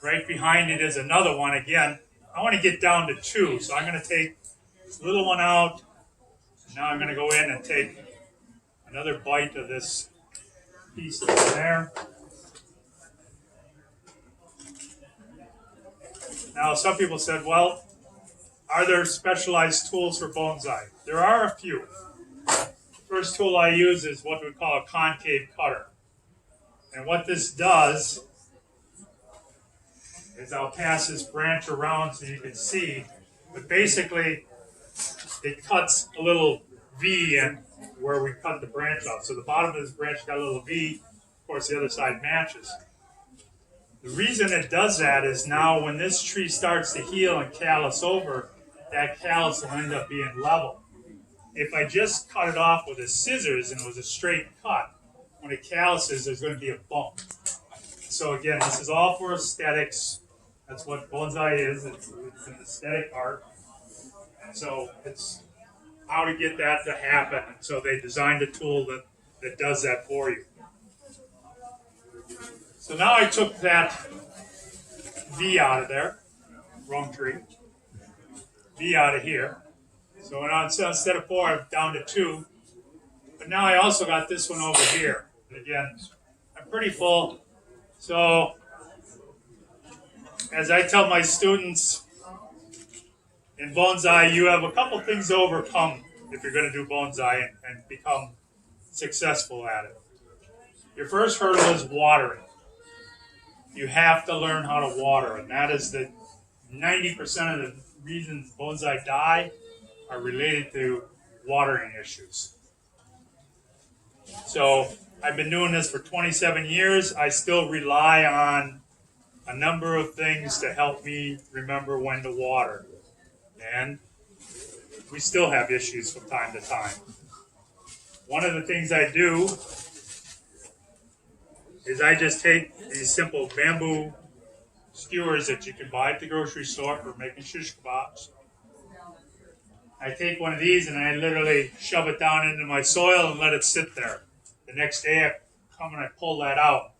Right behind it is another one. Again, I want to get down to 2, so I'm going to take this little one out. Now I'm going to go in and take another bite of this piece that's there. Now, some people said, well, are there specialized tools for bonsai? There are a few. The first tool I use is what we call a concave cutter. And what this does is I'll pass this branch around so you can see, but basically it cuts a little V in where we cut the branch off. So the bottom of this branch got a little V, of course the other side matches. The reason it does that is now when this tree starts to heal and callus over, that callus will end up being level. If I just cut it off with a scissors and it was a straight cut, when it calluses, there's going to be a bump. So again, this is all for aesthetics. That's what bonsai is. It's an aesthetic art. So it's how to get that to happen. So they designed a tool that does that for you. So now I took that V out of there. Wrong tree. V out of here. So now instead of 4, I'm down to 2. But now I also got this one over here. Again, I'm pretty full. So as I tell my students in bonsai, you have a couple things to overcome if you're going to do bonsai and become successful at it. Your first hurdle is watering. You have to learn how to water, and that is the 90% of the reasons bonsai die are related to watering issues. So I've been doing this for 27 years. I still rely on a number of things to help me remember when to water. And we still have issues from time to time. One of the things I do is I just take these simple bamboo skewers that you can buy at the grocery store for making shish kebabs. I take one of these and I literally shove it down into my soil and let it sit there. The next day I come and I pull that out.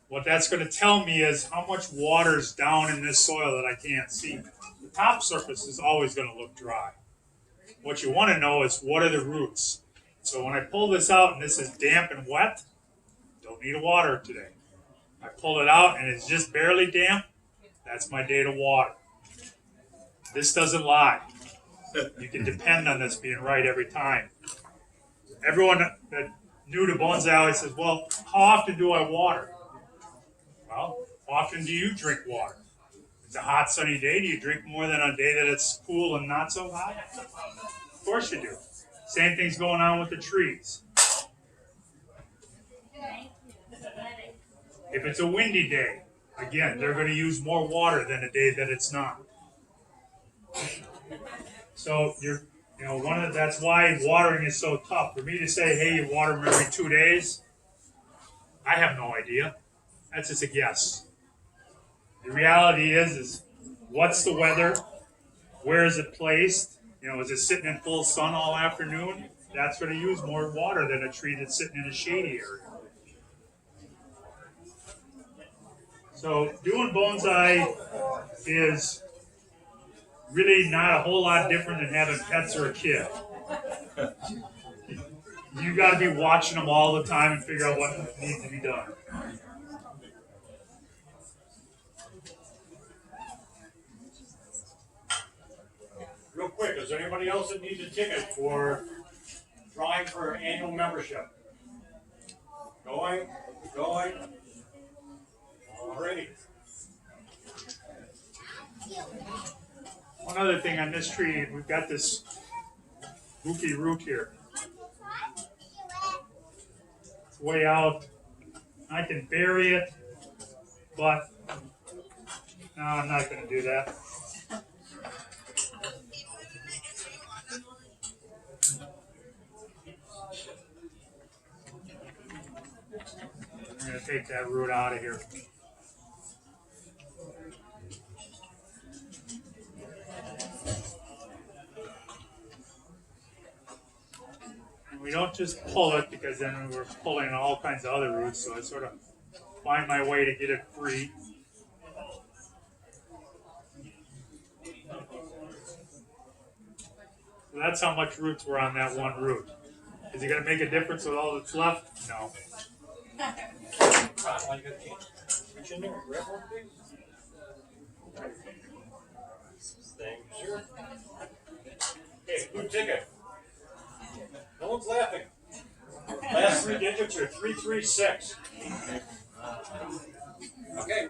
What that's going to tell me is how much water's down in this soil that I can't see. The top surface is always going to look dry. What you want to know is what are the roots. So when I pull this out and this is damp and wet, don't need to water it today. I pull it out and it's just barely damp, that's my day to water. This doesn't lie. You can depend on this being right every time. Everyone that new to bonsai always says, well, how often do I water? Well, how often do you drink water? It's a hot, sunny day. Do you drink more than a day that it's cool and not so hot? Of course you do. Same thing's going on with the trees. If it's a windy day, again, they're going to use more water than a day that it's not. So that's why watering is so tough. For me to say, hey, you water them every 2 days, I have no idea. That's just a guess. The reality is what's the weather? Where is it placed? Is it sitting in full sun all afternoon? That's going to use more water than a tree that's sitting in a shady area. So doing bonsai is really not a whole lot different than having pets or a kid. You got to be watching them all the time and figure out what needs to be done. Real quick, is there anybody else that needs a ticket for drawing for annual membership? Going. Alrighty. One other thing on this tree, we've got this rookie root here. It's way out. I can bury it, but no, I'm not going to do that. I'm going to take that root out of here. We don't just pull it because then we're pulling all kinds of other roots, so I sort of find my way to get it free. So that's how much roots were on that one root. Is it going to make a difference with all that's left? No. Reach in there, grab one, please. Thank you, sir. Hey, blue ticket. No one's laughing. Last three digits are 336. Okay.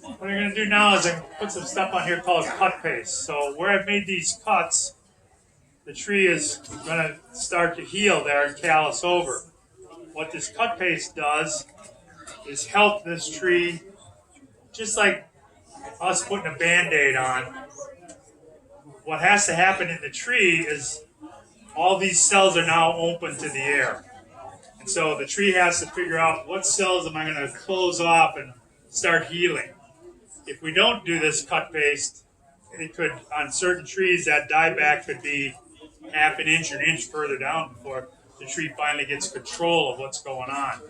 What I'm going to do now is I'm going to put some stuff on here called cut paste. So where I've made these cuts, the tree is going to start to heal there and callus over. What this cut paste does is help this tree, just like us putting a Band-Aid on. What has to happen in the tree is all these cells are now open to the air. And so the tree has to figure out what cells am I going to close off and start healing. If we don't do this cut paste, it could, on certain trees, that dieback could be half an inch or an inch further down before the tree finally gets control of what's going on.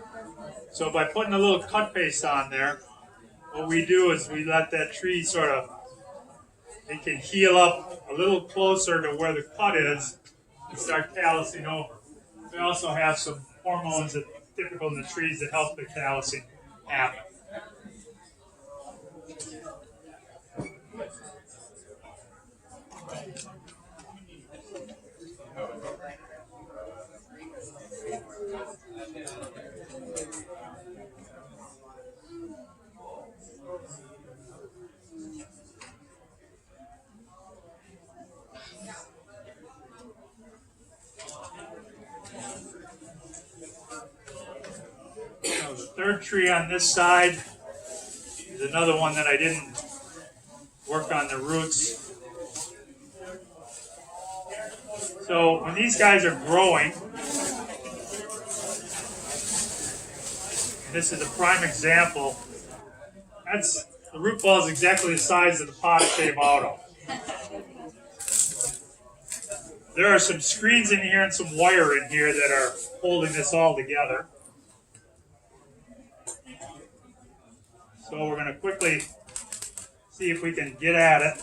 So by putting a little cut paste on there, what we do is we let that tree sort of, it can heal up a little closer to where the cut is and start callusing over. We also have some hormones that are typical in the trees that help the callusing happen. So the third tree on this side is another one that I didn't work on the roots. So when these guys are growing, this is a prime example. That's the root ball is exactly the size of the pot it came out of. There are some screens in here and some wire in here that are holding this all together. So we're going to quickly see if we can get at it.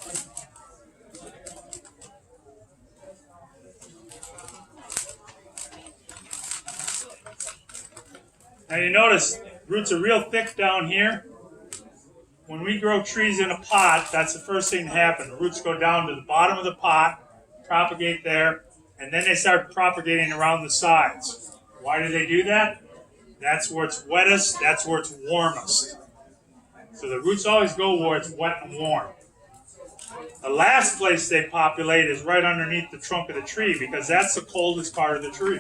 Now you notice roots are real thick down here. When we grow trees in a pot, that's the first thing to happen. The roots go down to the bottom of the pot, propagate there, and then they start propagating around the sides. Why do they do that? That's where it's wettest, that's where it's warmest. So the roots always go where it's wet and warm. The last place they populate is right underneath the trunk of the tree because that's the coldest part of the tree.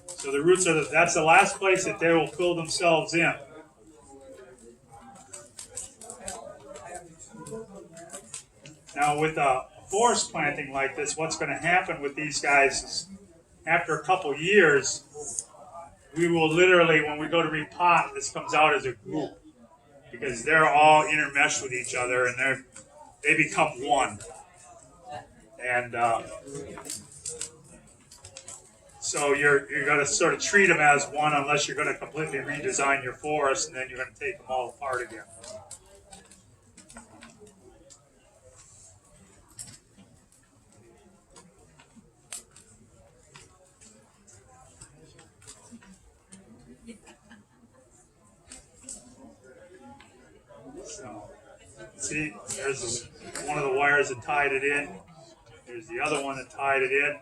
So the roots are that's the last place that they will fill themselves in. Now with a forest planting like this, what's going to happen with these guys is after a couple years, we will literally, when we go to repot, this comes out as a group because they're all intermeshed with each other and they become one. And so you're going to sort of treat them as one unless you're going to completely redesign your forest and then you're going to take them all apart again. So, see, there's one of the wires that tied it in. There's the other one that tied it in.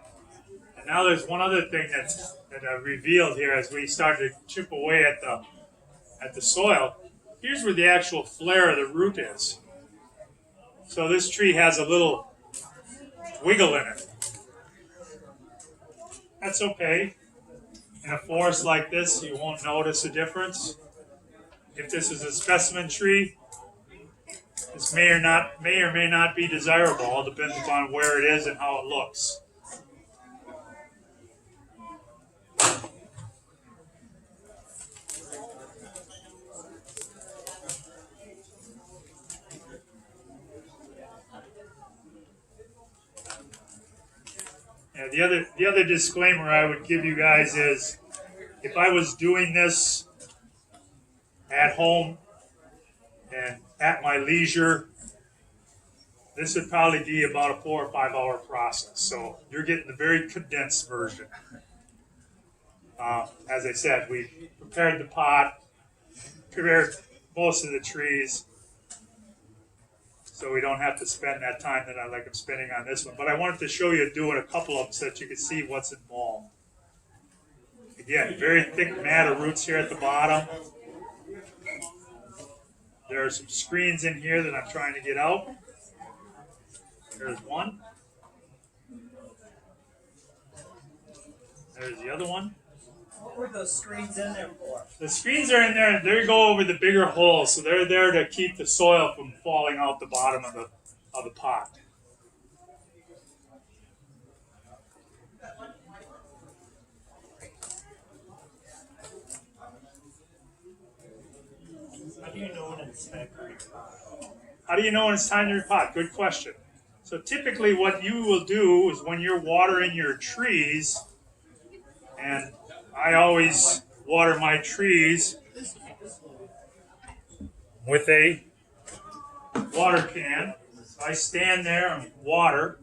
And now there's one other thing that I revealed here as we started to chip away at the soil. Here's where the actual flare of the root is. So this tree has a little wiggle in it. That's okay. In a forest like this, you won't notice a difference. If this is a specimen tree, this may or may not be desirable. All depends upon where it is and how it looks. Yeah, the other disclaimer I would give you guys is if I was doing this at home and at my leisure, this would probably be about a 4 or 5 hour process. So you're getting the very condensed version. As I said, we prepared the pot, prepared most of the trees, so we don't have to spend that time that I'm spending on this one. But I wanted to show you doing a couple of them so that you can see what's involved. Again, very thick mat of roots here at the bottom. There are some screens in here that I'm trying to get out. There's one. There's the other one. What were those screens in there for? The screens are in there, and they go over the bigger holes, so they're there to keep the soil from falling out the bottom of the pot. How do you know when it's time to repot? How do you know when it's time to repot? Good question. So typically what you will do is when you're watering your trees, and I always water my trees with a water can. So I stand there and water,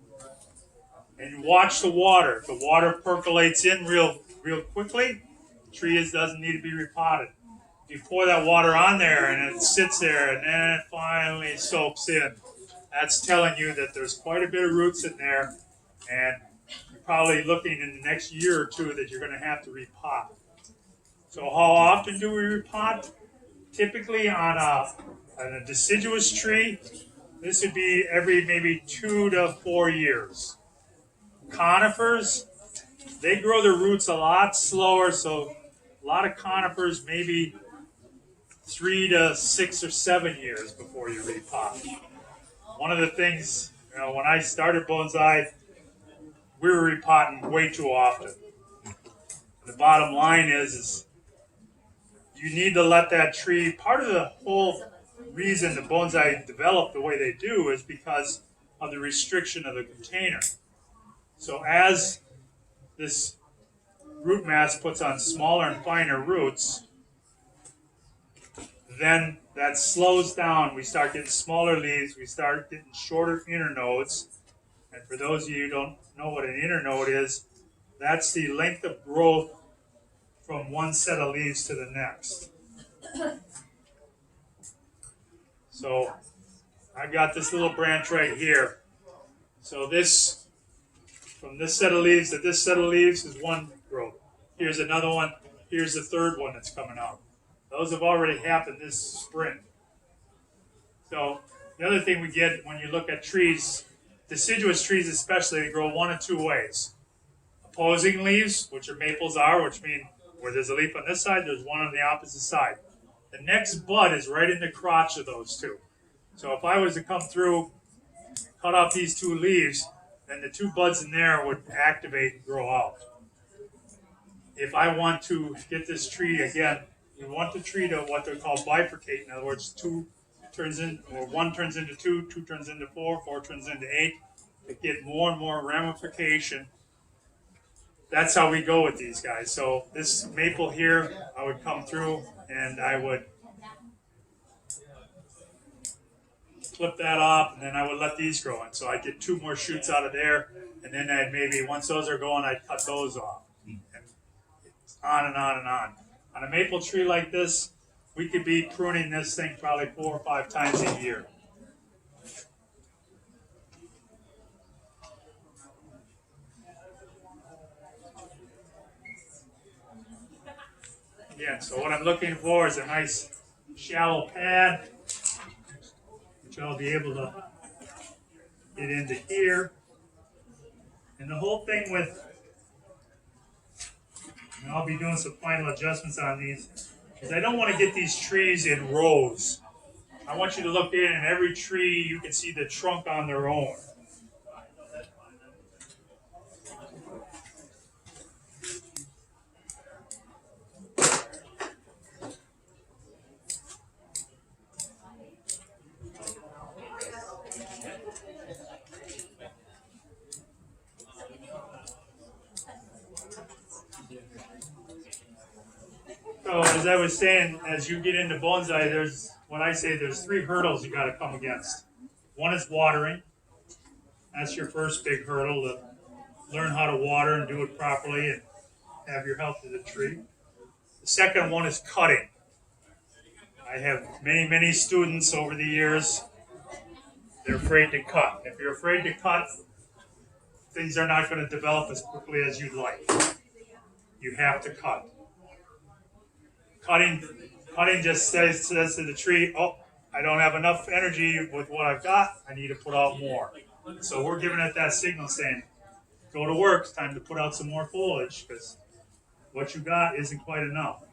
and watch the water. If the water percolates in real quickly, the tree doesn't need to be repotted. You pour that water on there and it sits there and then it finally soaks in. That's telling you that there's quite a bit of roots in there, and you're probably looking in the next year or two that you're going to have to repot. So how often do we repot? Typically on a deciduous tree, this would be every maybe 2 to 4 years. Conifers, they grow their roots a lot slower, so a lot of conifers maybe 3 to 6 or 7 years before you repot. One of the things, when I started bonsai, we were repotting way too often. The bottom line is you need to let that tree, part of the whole reason the bonsai develop the way they do is because of the restriction of the container. So as this root mass puts on smaller and finer roots, then that slows down. We start getting smaller leaves. We start getting shorter internodes. And for those of you who don't know what an internode is, that's the length of growth from one set of leaves to the next. So I've got this little branch right here. So this, from this set of leaves to this set of leaves is one growth. Here's another one. Here's the third one that's coming out. Those have already happened this spring. So the other thing we get when you look at trees, deciduous trees especially, they grow one of two ways. Opposing leaves, which are maples are, which mean where there's a leaf on this side, there's one on the opposite side. The next bud is right in the crotch of those two. So if I was to come through, cut off these two leaves, then the two buds in there would activate and grow out. If I want to get this tree again, we want the tree to what they call bifurcate. In other words, one turns into two, two turns into four, four turns into eight. To get more and more ramification. That's how we go with these guys. So this maple here, I would come through and I would clip that off, and then I would let these grow in. So I'd get two more shoots out of there, and then I'd maybe, once those are going, I'd cut those off. And it's on and on and on. On a maple tree like this, we could be pruning this thing probably 4 or 5 times a year. Again, so what I'm looking for is a nice shallow pad, which I'll be able to get into here. And the whole thing with, and I'll be doing some final adjustments on these, is I don't want to get these trees in rows. I want you to look in, and every tree you can see the trunk on their own. So as I was saying, as you get into bonsai, there's 3 hurdles you got to come against. One is watering. That's your first big hurdle to learn how to water and do it properly and have your health of the tree. The second one is cutting. I have many students over the years. They're afraid to cut. If you're afraid to cut, things are not going to develop as quickly as you'd like. You have to cut. Cutting, cutting just says to the tree, "Oh, I don't have enough energy with what I've got. I need to put out more." So we're giving it that signal saying, "Go to work. It's time to put out some more foliage because what you got isn't quite enough."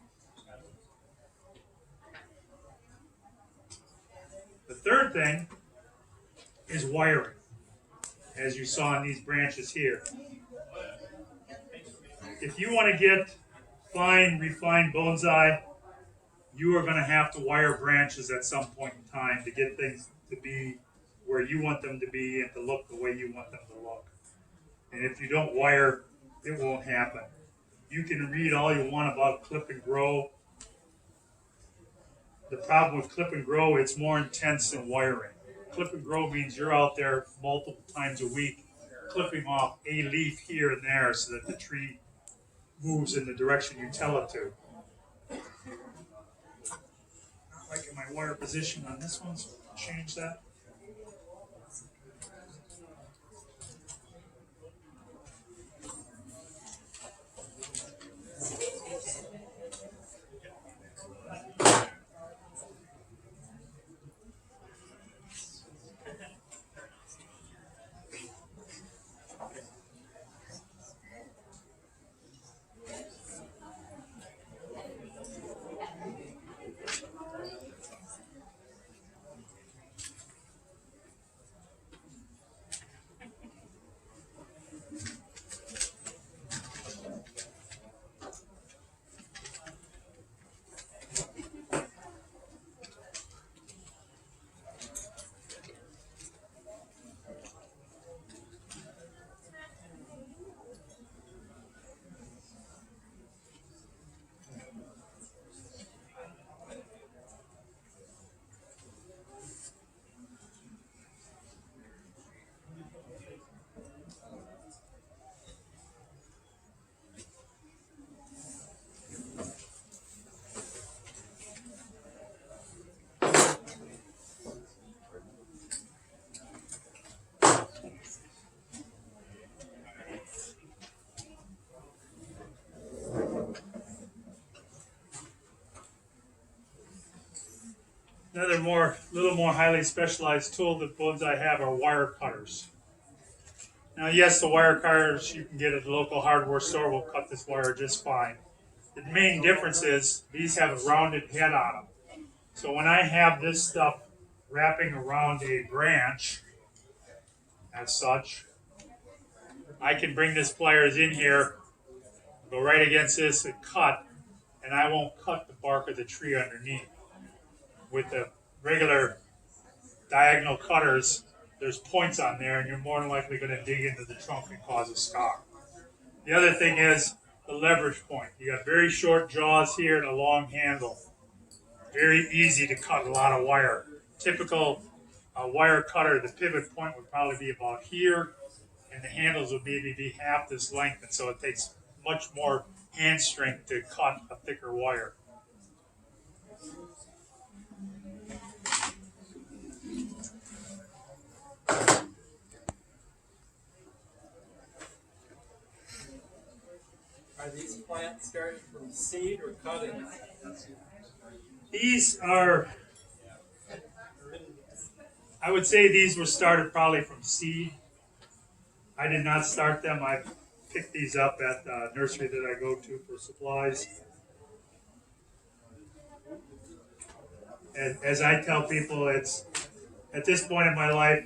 The third thing is wiring, as you saw in these branches here. If you want to get fine, refined bonsai, you are going to have to wire branches at some point in time to get things to be where you want them to be and to look the way you want them to look. And if you don't wire, it won't happen. You can read all you want about clip and grow. The problem with clip and grow, it's more intense than wiring. Clip and grow means you're out there multiple times a week clipping off a leaf here and there so that the tree moves in the direction you tell it to. Not liking my wire position on this one, so I'll change that. Another little more highly specialized tool that bonsai have are wire cutters. Now, yes, the wire cutters you can get at the local hardware store will cut this wire just fine. The main difference is these have a rounded head on them. So when I have this stuff wrapping around a branch, as such, I can bring this pliers in here, go right against this and cut, and I won't cut the bark of the tree underneath. With the regular diagonal cutters, there's points on there, and you're more than likely going to dig into the trunk and cause a scar. The other thing is the leverage point. You got very short jaws here and a long handle. Very easy to cut a lot of wire. Typical wire cutter, the pivot point would probably be about here, and the handles would maybe be half this length, and so it takes much more hand strength to cut a thicker wire. Are these plants started from seed or cuttings? These are, I would say these were started probably from seed. I did not start them. I picked these up at the nursery that I go to for supplies. And as I tell people, it's at this point in my life,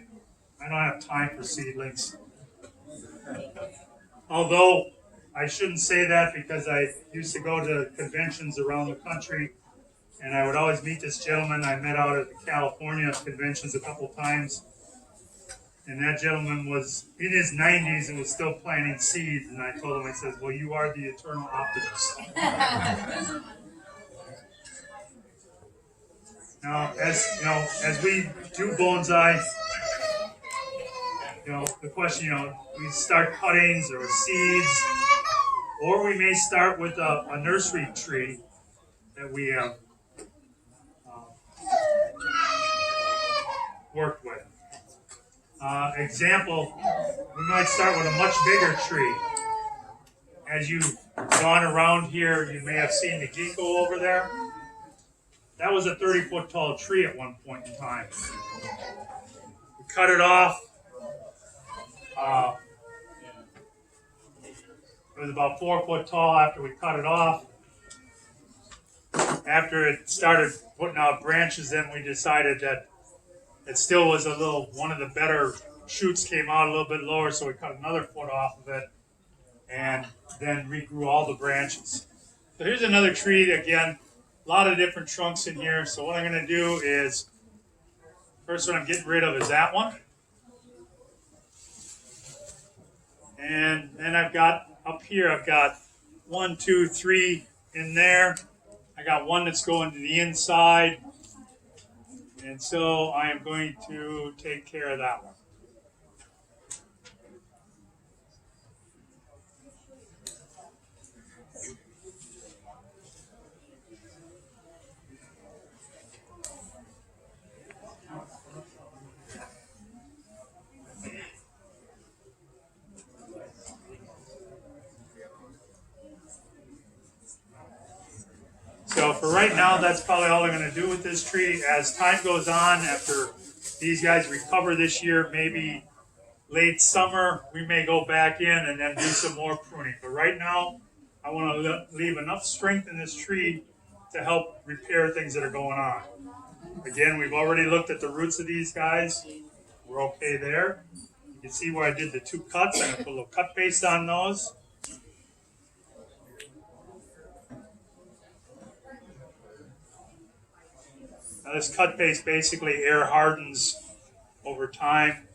I don't have time for seedlings. Although I shouldn't say that because I used to go to conventions around the country, and I would always meet this gentleman I met out at the California conventions a couple times. And that gentleman was in his 90s and was still planting seeds. And I told him, I said, "Well, you are the eternal optimist." Now, as we do bonsai, the question, we start cuttings or seeds, or we may start with a nursery tree that we have worked with. Example, we might start with a much bigger tree. As you've gone around here, you may have seen the ginkgo over there. That was a 30-foot tall tree at one point in time. We cut it off. It was about 4 foot tall after we cut it off. After it started putting out branches, then we decided that it still was one of the better shoots came out a little bit lower, so we cut another foot off of it and then regrew all the branches. So here's another tree, again, a lot of different trunks in here. So what I'm going to do is, first one I'm getting rid of is that one. And then I've got, up here, I've got 1, 2, 3 in there. I got one that's going to the inside. And so I am going to take care of that one. So for right now, that's probably all I'm going to do with this tree. As time goes on, after these guys recover this year, maybe late summer, we may go back in and then do some more pruning. But right now, I want to leave enough strength in this tree to help repair things that are going on. Again, we've already looked at the roots of these guys. We're okay there. You can see where I did the 2 cuts. I'm going to put a little cut paste on those. Now this cut paste basically air hardens over time.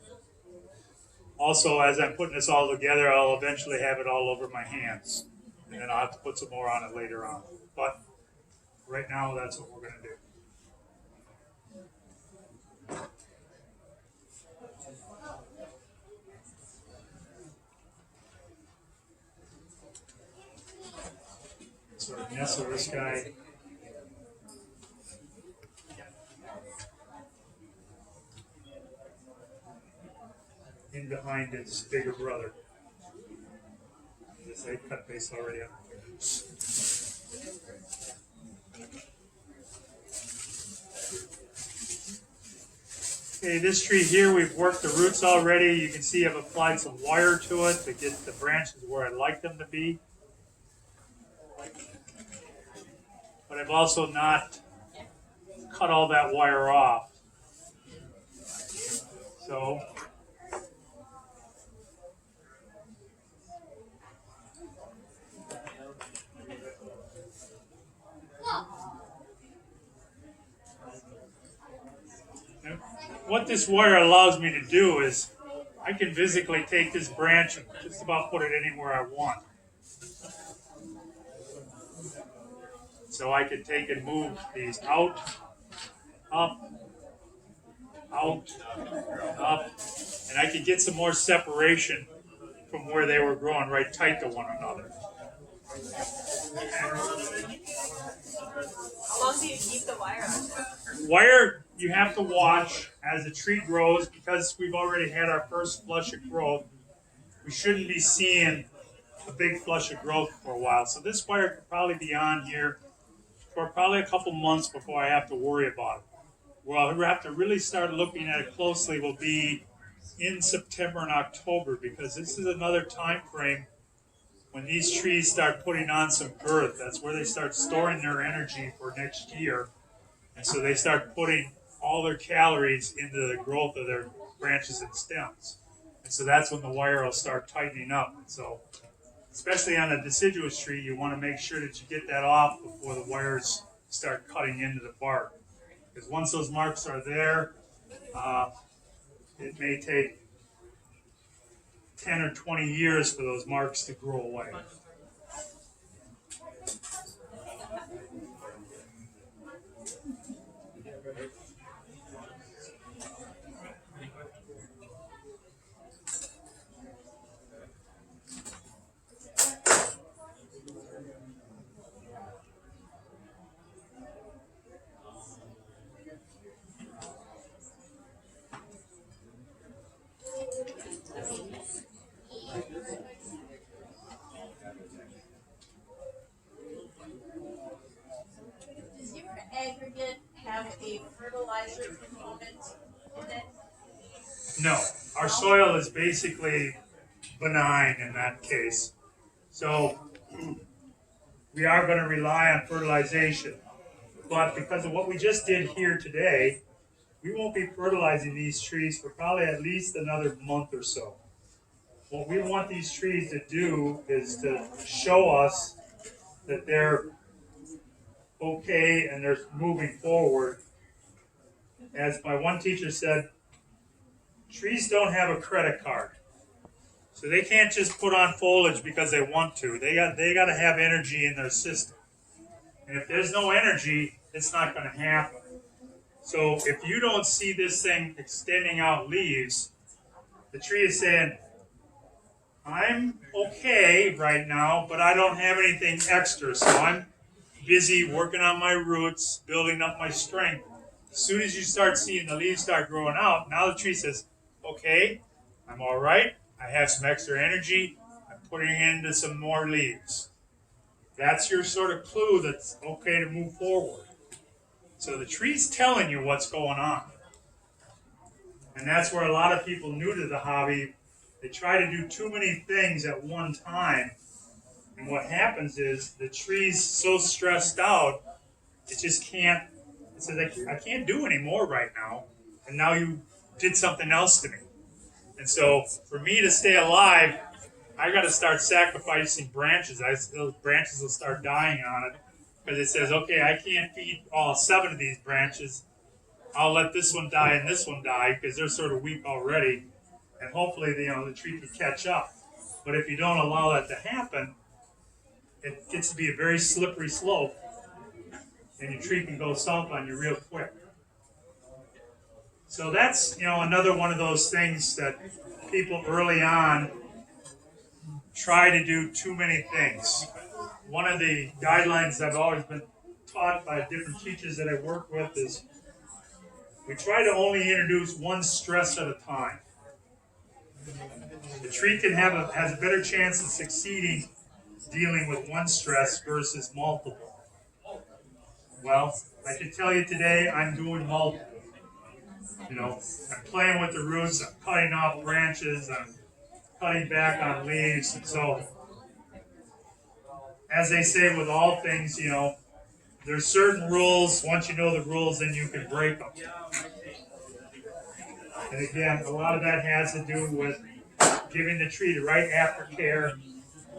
Also, as I'm putting this all together, I'll eventually have it all over my hands. And then I'll have to put some more on it later on. But right now, that's what we're going to do. Sort of nestle this guy in behind its bigger brother. This I cut base already up. Okay, this tree here, we've worked the roots already. You can see I've applied some wire to it to get the branches where I'd like them to be. But I've also not cut all that wire off. So what this wire allows me to do is I can physically take this branch and just about put it anywhere I want. So I can take and move these out, up, out, up, and I can get some more separation from where they were growing right tight to one another. How long do you keep the wire on? Wire, you have to watch as the tree grows because we've already had our first flush of growth. We shouldn't be seeing a big flush of growth for a while. So this wire could probably be on here for probably a couple months before I have to worry about it. Where I'll have to really start looking at it closely will be in September and October because this is another time frame when these trees start putting on some girth. That's where they start storing their energy for next year. And so they start putting all their calories into the growth of their branches and stems. And so that's when the wire will start tightening up. So especially on a deciduous tree, you want to make sure that you get that off before the wires start cutting into the bark. Because once those marks are there, it may take 10 or 20 years for those marks to grow away. No, our soil is basically benign in that case. So we are going to rely on fertilization. But because of what we just did here today, we won't be fertilizing these trees for probably at least another month or so. What we want these trees to do is to show us that they're okay and they're moving forward. As my one teacher said, trees don't have a credit card. So they can't just put on foliage because they want to. They got to have energy in their system. And if there's no energy, it's not going to happen. So if you don't see this thing extending out leaves, the tree is saying, I'm okay right now, but I don't have anything extra, so I'm busy working on my roots, building up my strength. As soon as you start seeing the leaves start growing out, now the tree says, okay, I'm all right. I have some extra energy. I'm putting into some more leaves. That's your sort of clue that's okay to move forward. So the tree's telling you what's going on. And that's where a lot of people new to the hobby, they try to do too many things at one time. And what happens is the tree's so stressed out, it just can't, it says, I can't do any more right now. And now you did something else to me. And so for me to stay alive, I got to start sacrificing branches. Those branches will start dying on it because it says, okay, I can't feed all 7 of these branches. I'll let this one die and this one die because they're sort of weak already, and hopefully the tree can catch up. But if you don't allow that to happen, it gets to be a very slippery slope, and your tree can go south on you real quick. So that's another one of those things that people early on try to do too many things. One of the guidelines I've always been taught by different teachers that I work with is we try to only introduce one stress at a time. The tree has a better chance of succeeding dealing with one stress versus multiple. Well, I can tell you today I'm doing multiple. I'm playing with the roots, I'm cutting off branches, I'm cutting back on leaves, and so as they say with all things, there's certain rules. Once you know the rules, then you can break them. And again, a lot of that has to do with giving the tree the right aftercare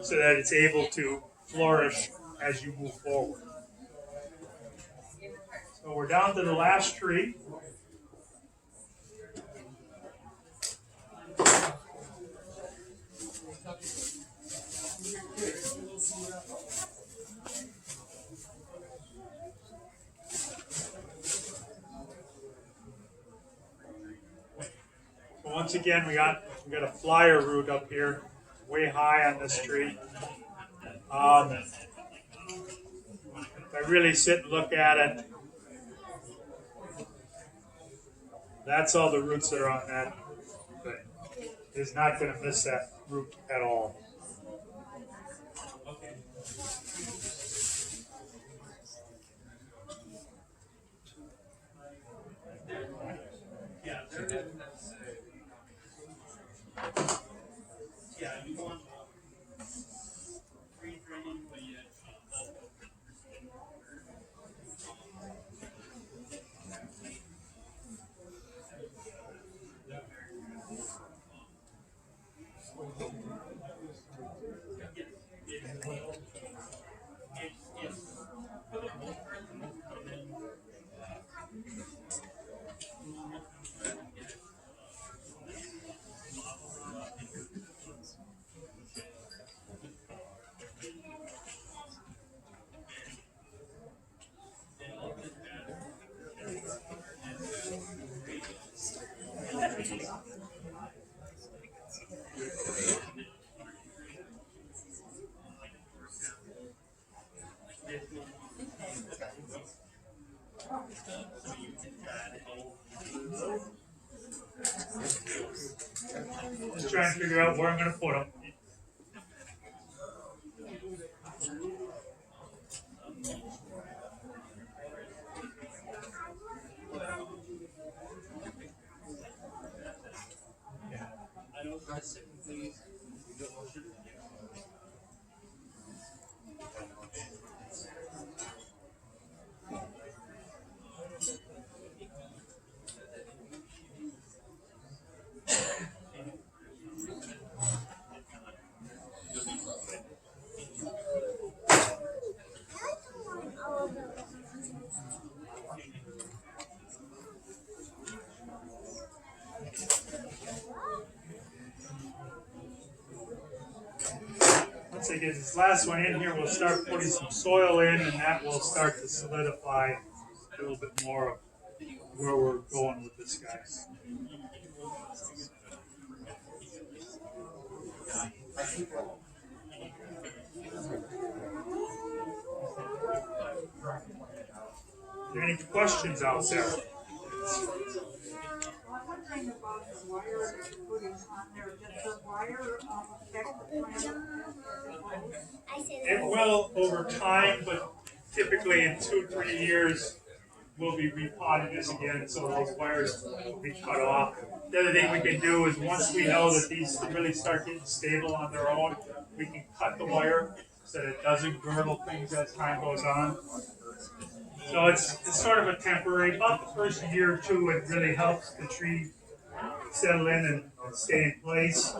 so that it's able to flourish as you move forward. So we're down to the last tree. So once again, we got a flyer root up here, way high on this tree. If I really sit and look at it, that's all the roots that are on that thing. It's not going to miss that root at all. Just trying to figure out where I'm going to put them. to get this last one in here, we'll start putting some soil in, and that will start to solidify a little bit more of where we're going with this guy. Are there any questions out there? One thing about the wire that you're putting on there, does the wire affect the plant? It will over time, but typically in 2-3 years, we'll be repotting this again, so those wires will be cut off. The other thing we can do is once we know that these really start getting stable on their own, we can cut the wire so that it doesn't girdle things as time goes on. So it's sort of a temporary, about the first year or two, it really helps the tree settle in and stay in place.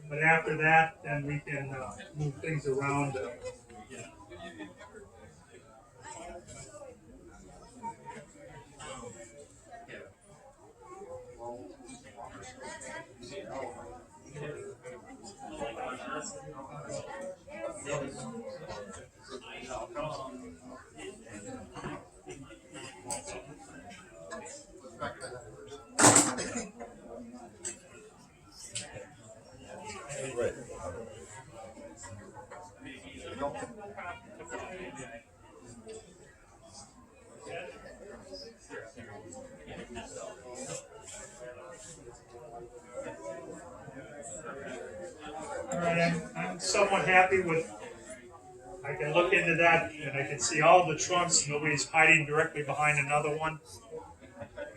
But after that, then we can move things around. Right. All right, I'm somewhat happy with. I can look into that and I can see all the trunks. Nobody's hiding directly behind another one.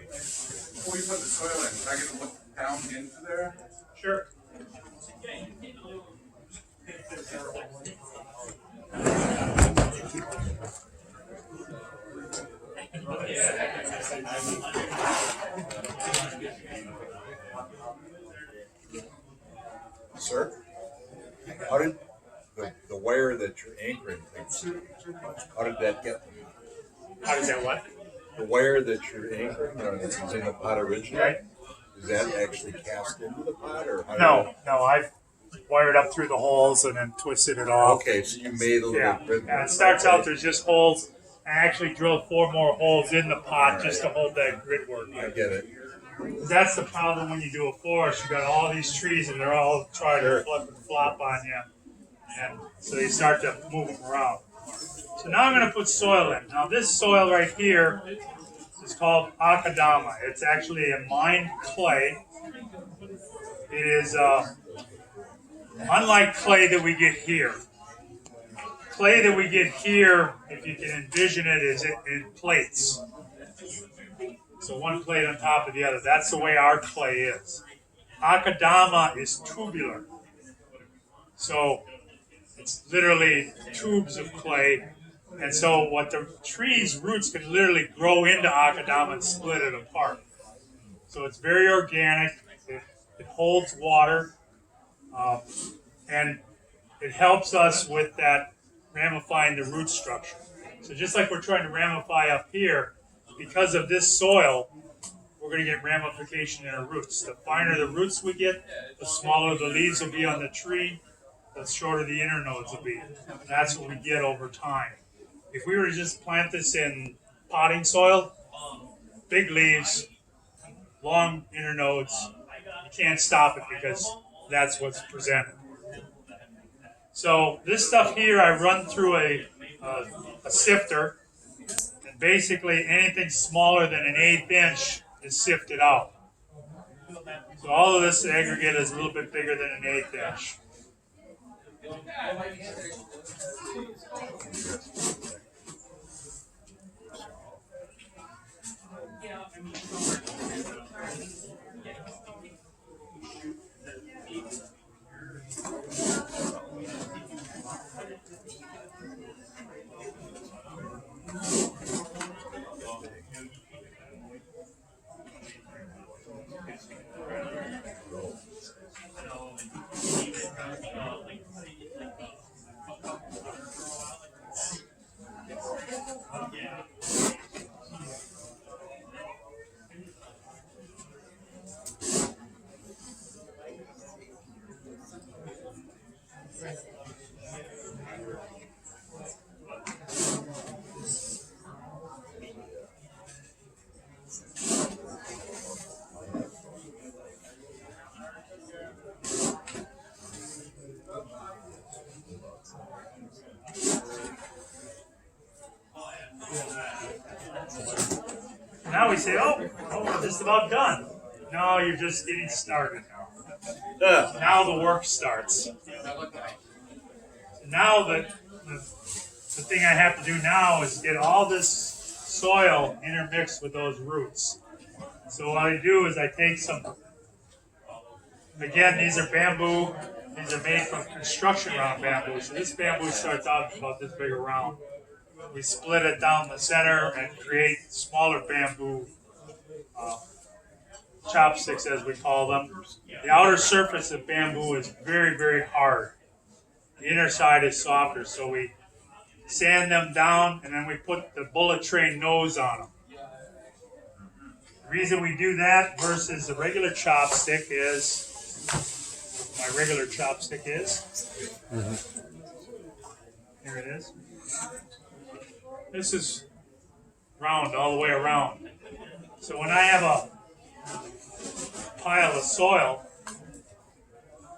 Before you put the soil in, can I get to look down into there? Sure. Sir? How did the wire that you're anchoring things, how did that get? How does that what? The wire that you're anchoring, this is in the pot originally, Right. is that actually cast into the pot or how No, I've wired up through the holes and then twisted it off. Okay, so you made a little Yeah, bit. and it starts out there's just holes. I actually drilled 4 more holes in the pot just to hold that grid work. I get it. That's the problem when you do a forest. You got all these trees and they're all trying to flip and flop on you, and so you start to move them around. So now I'm going to put soil in. Now this soil right here is called akadama. It's actually a mined clay. It is unlike clay that we get here. Clay that we get here, if you can envision it, is in plates. So one plate on top of the other. That's the way our clay is. Akadama is tubular. So it's literally tubes of clay. And so what the tree's roots can literally grow into akadama and split it apart. So it's very organic. It holds water. And it helps us with that ramifying the root structure. So just like we're trying to ramify up here, because of this soil, we're going to get ramification in our roots. The finer the roots we get, the smaller the leaves will be on the tree, the shorter the inner nodes will be. That's what we get over time. If we were to just plant this in potting soil, big leaves, long inner nodes, you can't stop it because that's what's presented. So this stuff here I run through a sifter, and basically anything smaller than an 1/8 inch is sifted out. So all of this aggregate is a little bit bigger than an 1/8 inch. Now we say, oh, we're just about done. No, you're just getting started. Now the work starts. Now the thing I have to do now is get all this soil intermixed with those roots. So what I do is I take some, again, these are bamboo. These are made from construction round bamboo. So this bamboo starts out about this big around. We split it down the center and create smaller bamboo chopsticks, as we call them. The outer surface of bamboo is very, very hard. The inner side is softer, so we sand them down and then we put the bullet train nose on them. The reason we do that versus the regular chopstick is, my regular chopstick is, here it is. This is round all the way around. So when I have a pile of soil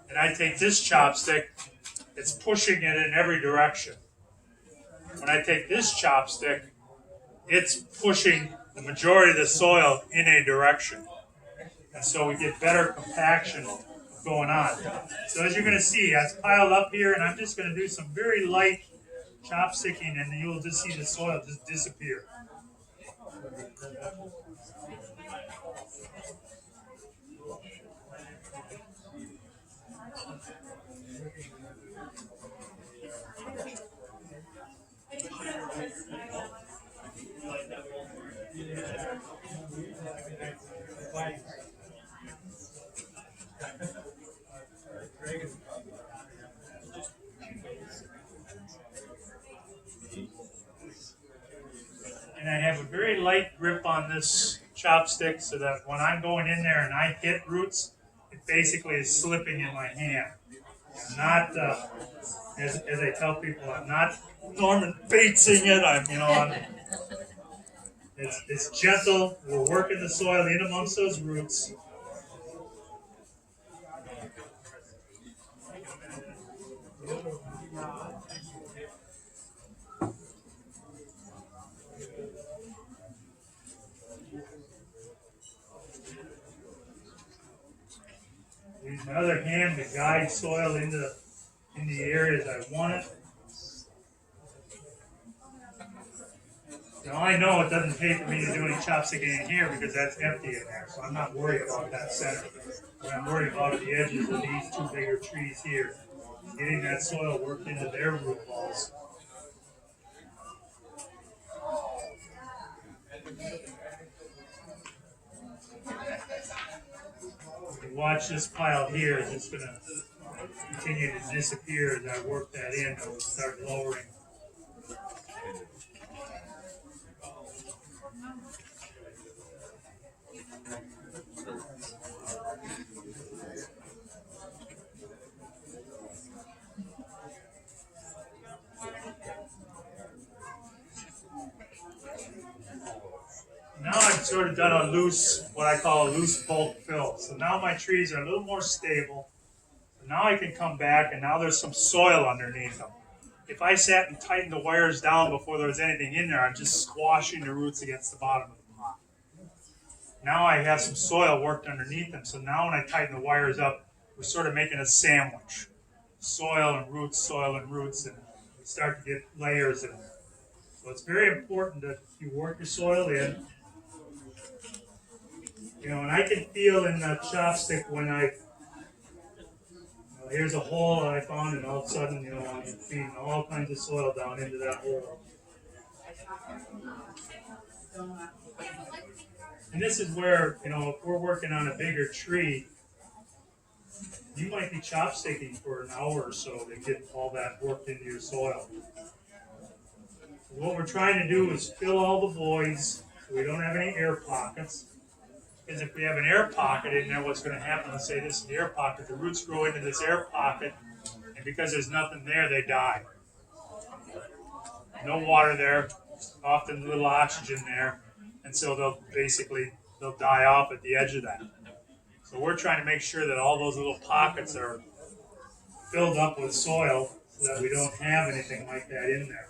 and I take this chopstick, it's pushing it in every direction. When I take this chopstick, it's pushing the majority of the soil in a direction. And so we get better compaction going on. So as you're going to see, it's piled up here, and I'm just going to do some very light chopsticking, and you'll just see the soil just disappear. And I have a very light grip on this chopstick so that when I'm going in there and I hit roots, it basically is slipping in my hand. I'm not, as I tell people, I'm not Norman Batesing it. It's gentle. We're working the soil in amongst those roots. Use my other hand to guide soil in the areas I want it. Now I know it doesn't pay for me to do any chopsticking in here because that's empty in there, so I'm not worried about that center. What I'm worried about are the edges of these two bigger trees here. Getting that soil worked into their root balls. Watch this pile here. It's going to continue to disappear as I work that in. It'll start lowering. Now I've sort of done a loose, what I call a loose bulk fill. So now my trees are a little more stable. So now I can come back and now there's some soil underneath them. If I sat and tightened the wires down before there was anything in there, I'm just squashing the roots against the bottom of the pot. Now I have some soil worked underneath them. So now when I tighten the wires up, we're sort of making a sandwich. Soil and roots, and we start to get layers in. So it's very important that you work your soil in. And I can feel in the chopstick when here's a hole that I found, and all of a sudden, I'm feeding all kinds of soil down into that hole. And this is where, if we're working on a bigger tree, you might be chopsticking for an hour or so to get all that worked into your soil. What we're trying to do is fill all the voids so we don't have any air pockets. Because if we have an air pocket in there, what's going to happen, let's say this is the air pocket, the roots grow into this air pocket, and because there's nothing there, they die. No water there, often little oxygen there, and so they'll die off at the edge of that. So we're trying to make sure that all those little pockets are filled up with soil so that we don't have anything like that in there.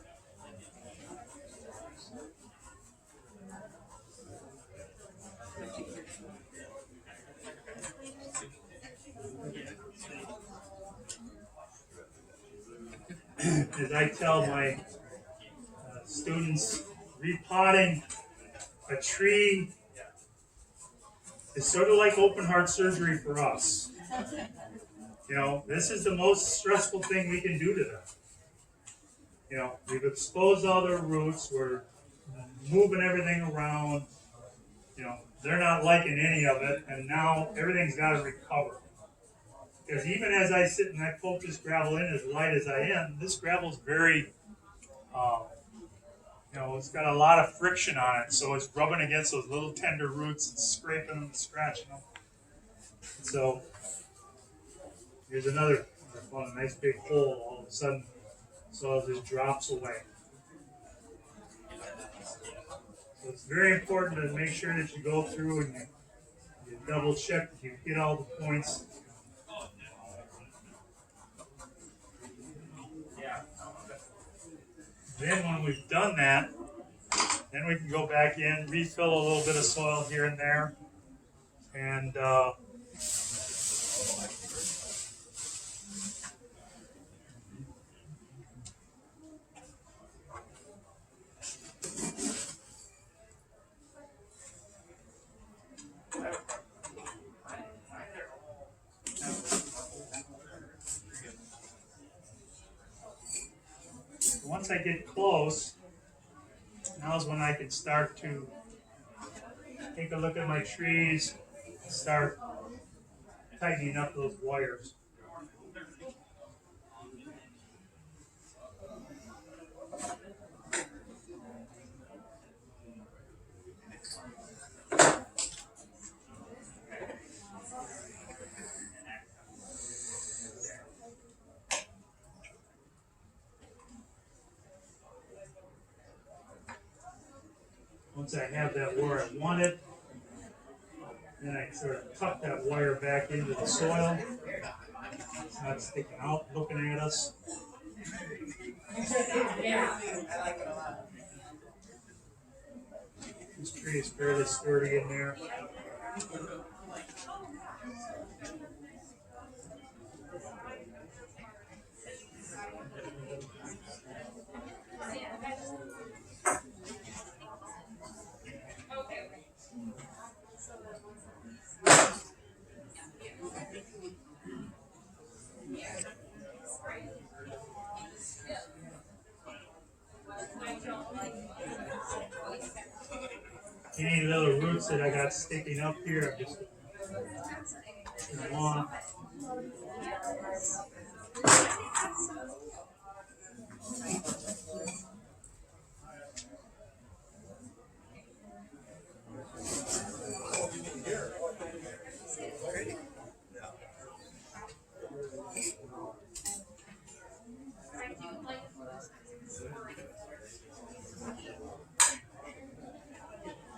as I tell my students, repotting a tree is sort of like open heart surgery for us. You know, this is the most stressful thing we can do to them. You know, we've exposed all their roots, we're moving everything around, you know, they're not liking any of it, and now everything's got to recover. Because even as I sit and I poke this gravel in as light as I am, this gravel's very, you know, it's got a lot of friction on it, so it's rubbing against those little tender roots and scraping them and scratching them. So here's another one, a nice big hole. All of a sudden, so it just drops away. So it's very important to make sure that you go through and you double check that you hit all the points. Then when we've done that, then we can go back in, refill a little bit of soil here and there, and once I get close, now's when I can start to take a look at my trees and start tightening up those wires. Once I have that where I want it, then I sort of tuck that wire back into the soil. It's not sticking out looking at us. This tree is fairly sturdy in there. Any little roots that I got sticking up here, I'm just trim them off.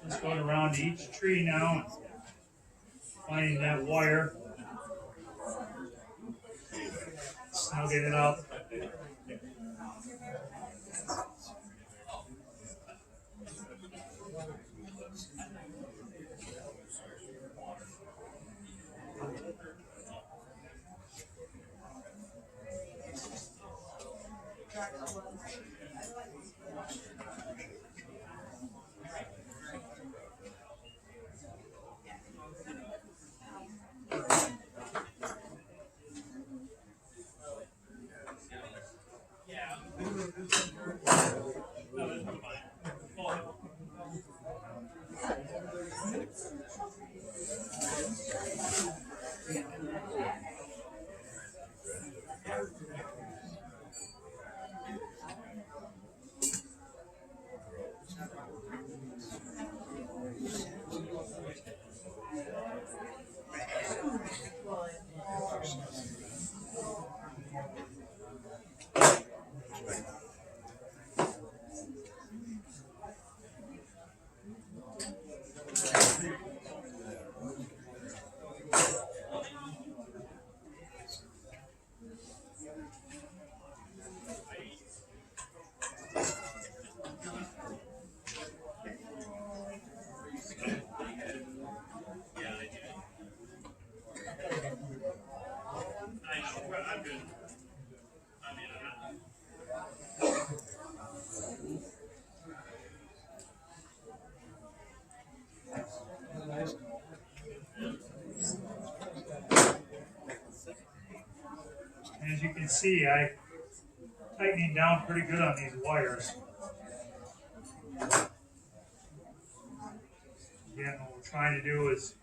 Just going around each tree now and finding that wire, snugging it up. can see, I tightening down pretty good on these wires. Again, what we're trying to do is